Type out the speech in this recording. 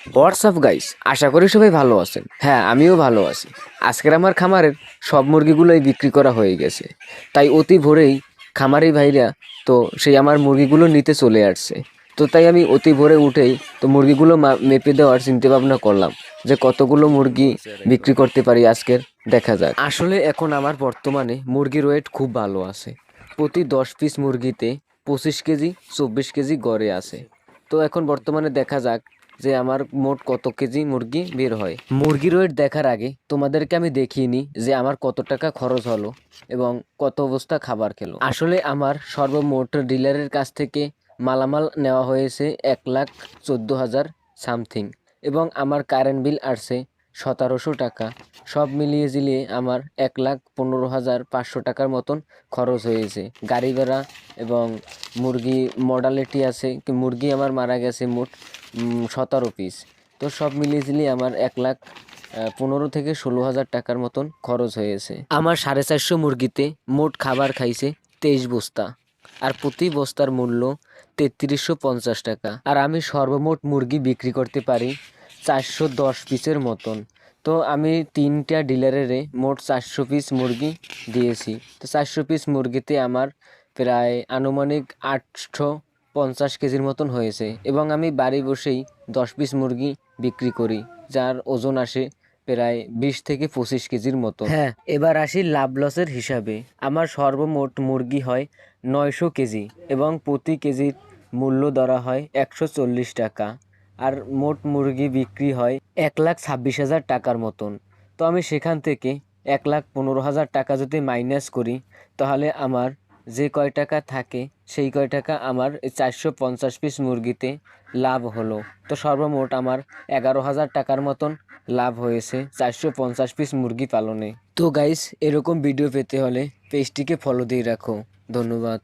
WhatsApp guys, আশা করি সবাই ভালো আছেন। হ্যাঁ, আমিও ভালো আছি। আজকের আমার খামারের সব মুরগিগুলোই বিক্রি করা হয়ে গেছে, তাই অতি ভোরেই খামারি ভাইরা তো সেই আমার মুরগিগুলো নিতে চলে আসছে। তো তাই আমি অতি ভোরে উঠেই তো মুরগিগুলো মেপে দেওয়ার চিন্তা ভাবনা করলাম যে কতগুলো মুরগি বিক্রি করতে পারি আজকের, দেখা যাক। আসলে এখন আমার বর্তমানে মুরগির ওয়েট খুব ভালো আছে। প্রতি 10 পিস মুরগিতে 25 কেজি 24 কেজি গড়ে আছে। তো এখন বর্তমানে দেখা যাক যে আমার মোট কত কেজি মুরগি বের হয়। মুরগির ওয়েট দেখার আগে তোমাদেরকে আমি দেখিয়ে নিই যে আমার কত টাকা খরচ হলো এবং কত বস্তা খাবার খেলো। আসলে আমার সর্বমোট ডিলারের কাছ থেকে মালামাল নেওয়া হয়েছে 1,14,000 সামথিং, এবং আমার কারেন্ট বিল আসছে 1700 টাকা। সব মিলিয়ে ঝিলিয়ে আমার 1,15,500 টাকার মতন খরচ হয়েছে। গাড়ি ভাড়া এবং মুরগি মর্টালিটি আছে, মুরগি আমার মারা গেছে মোট 17 পিস। তো সব মিলিয়ে ঝিলিয়ে আমার 1,15,000 থেকে 16,000 টাকার মতন খরচ হয়েছে। আমার 450 মুরগিতে মোট খাবার খাইছে 23 বস্তা, আর প্রতি বস্তার মূল্য 3350 টাকা। আর আমি সর্বমোট মুরগি বিক্রি করতে পারি 410 পিসের মতন। তো আমি 3টা ডিলারের মোট 400 পিস মুরগি দিয়েছি। তো 400 পিস মুরগিতে আমার প্রায় আনুমানিক 850 কেজির মতন হয়েছে, এবং আমি বাড়ি বসেই 10 পিস মুরগি বিক্রি করি, যার ওজন আসে প্রায় 20 থেকে 25 কেজির মতো। হ্যাঁ, এবার আসি লাভ লসের হিসাবে। আমার সর্বমোট মুরগি হয় 900 কেজি, এবং প্রতি কেজির মূল্য ধরা হয় 140 টাকা। আর মোট মুরগি বিক্রি হয় 1,26,000 টাকার মতন। তো আমি সেখান থেকে 1,15,000 টাকা যদি মাইনাস করি, তাহলে আমার যে কয় টাকা থাকে সেই কয় টাকা আমার 450 পিস মুরগিতে লাভ হলো। তো সর্বমোট আমার 11,000 টাকার মতন লাভ হয়েছে 450 পিস মুরগি পালনে। তো গাইস, এরকম ভিডিও পেতে হলে পেজটিকে ফলো দিয়ে রাখো। ধন্যবাদ।